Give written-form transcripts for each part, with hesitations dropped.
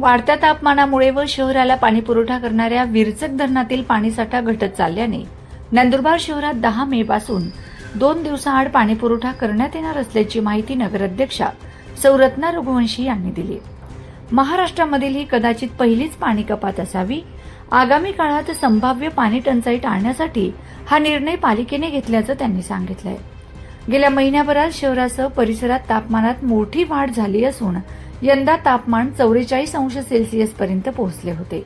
वाढत्या तापमानामुळे व शहराला पाणी पुरवठा करणाऱ्या विरचक धरणातील पाणीसाठा घटत चालल्याने नंदुरबार शहरात 10 मे पासून 2 दिवसाआड पाणी पुरवठा करण्यात येणार असल्याची माहिती नगराध्यक्षा सौ रत्ना रघुवंशी यांनी दिली। महाराष्ट्रामधील ही कदाचित पहिलीच पाणी कपात असावी। आगामी काळात संभाव्य पाणी टंचाई टाळण्यासाठी हा निर्णय पालिकेने घेतल्याचं त्यांनी सांगितलंय। गेल्या महिन्याभरात शहरासह परिसरात तापमानात मोठी वाढ झाली असून यंदा तापमान 44°C पर्यंत पोहोचले होते।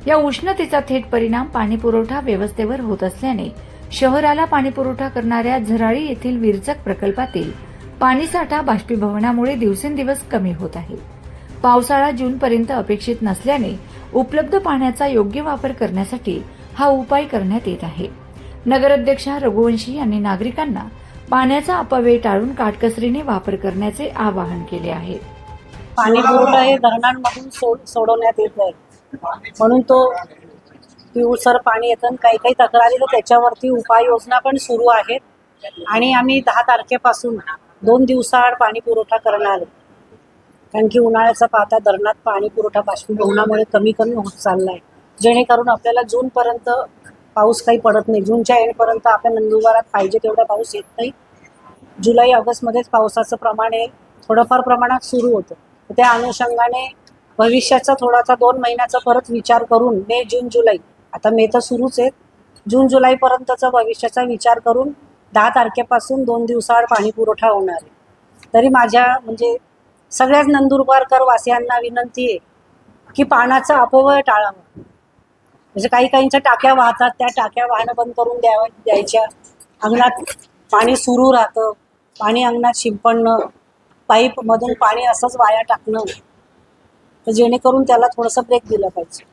या उष्णतेचा थेट परिणाम पाणी पुरवठा व्यवस्थेवर होत असल्याने शहराला पाणी पुरवठा करणाऱ्या झराळी येथील विरचक प्रकल्पातील पाणीसाठा बाष्पीभवनामुळे दिवसेंदिवस कमी होत आहे। पावसाळा जूनपर्यंत अपेक्षित नसल्याने उपलब्ध पाण्याचा योग्य वापर करण्यासाठी हा उपाय करण्यात येत आहे। नगराध्यक्षा रघुवंशी यांनी नागरिकांना पाण्याचा अपव्यय टाळून काटकसरीने वापर करण्याचे आवाहन केले आहे। पाणी पुरवठा हे धरणांमधून सोडवण्यात येत आहे, म्हणून तो पिवळसर पाणी येतं। काही काही तक्रारी तर त्याच्यावरती उपाययोजना पण सुरू आहेत आणि आम्ही 10 तारखेपासून 2 दिवसाआड पाणी पुरवठा करणार आहे। कारण की उन्हाळ्याचा पाहता धरणात पाणी पुरवठा बाष्पीभवनामुळे कमी होत चालला आहे, जेणेकरून आपल्याला जूनपर्यंत पाऊस काही पडत नाही। जूनच्या एंडपर्यंत आपल्या नंदुरबारात पाहिजे तेवढा पाऊस येत नाही। जुलै ऑगस्टमध्येच पावसाचं प्रमाण हे थोडंफार प्रमाणात सुरू होतं। त्या अनुषंगाने भविष्याचा थोडासा 2 महिन्याचा परत विचार करून मे जून जुलै, आता मे तर सुरूच आहे, जून जुलैपर्यंतचा भविष्याचा विचार करून 10 तारखेपासून 2 दिवसाआड पाणी पुरवठा होणार आहे। तरी माझ्या म्हणजे सगळ्याच नंदुरबारकर वासियांना विनंती आहे की पाण्याचा अपव्यय टाळावा। म्हणजे काहींच्या टाक्या वाहतात, त्या टाक्या वाहनं बंद करून द्यायच्या। अंगणात पाणी सुरू राहतं, पाणी अंगणात शिंपडणं, पाईपमधून पाणी असंच वाया टाकणं, तर जेणेकरून त्याला थोडंसं ब्रेक दिलं पाहिजे।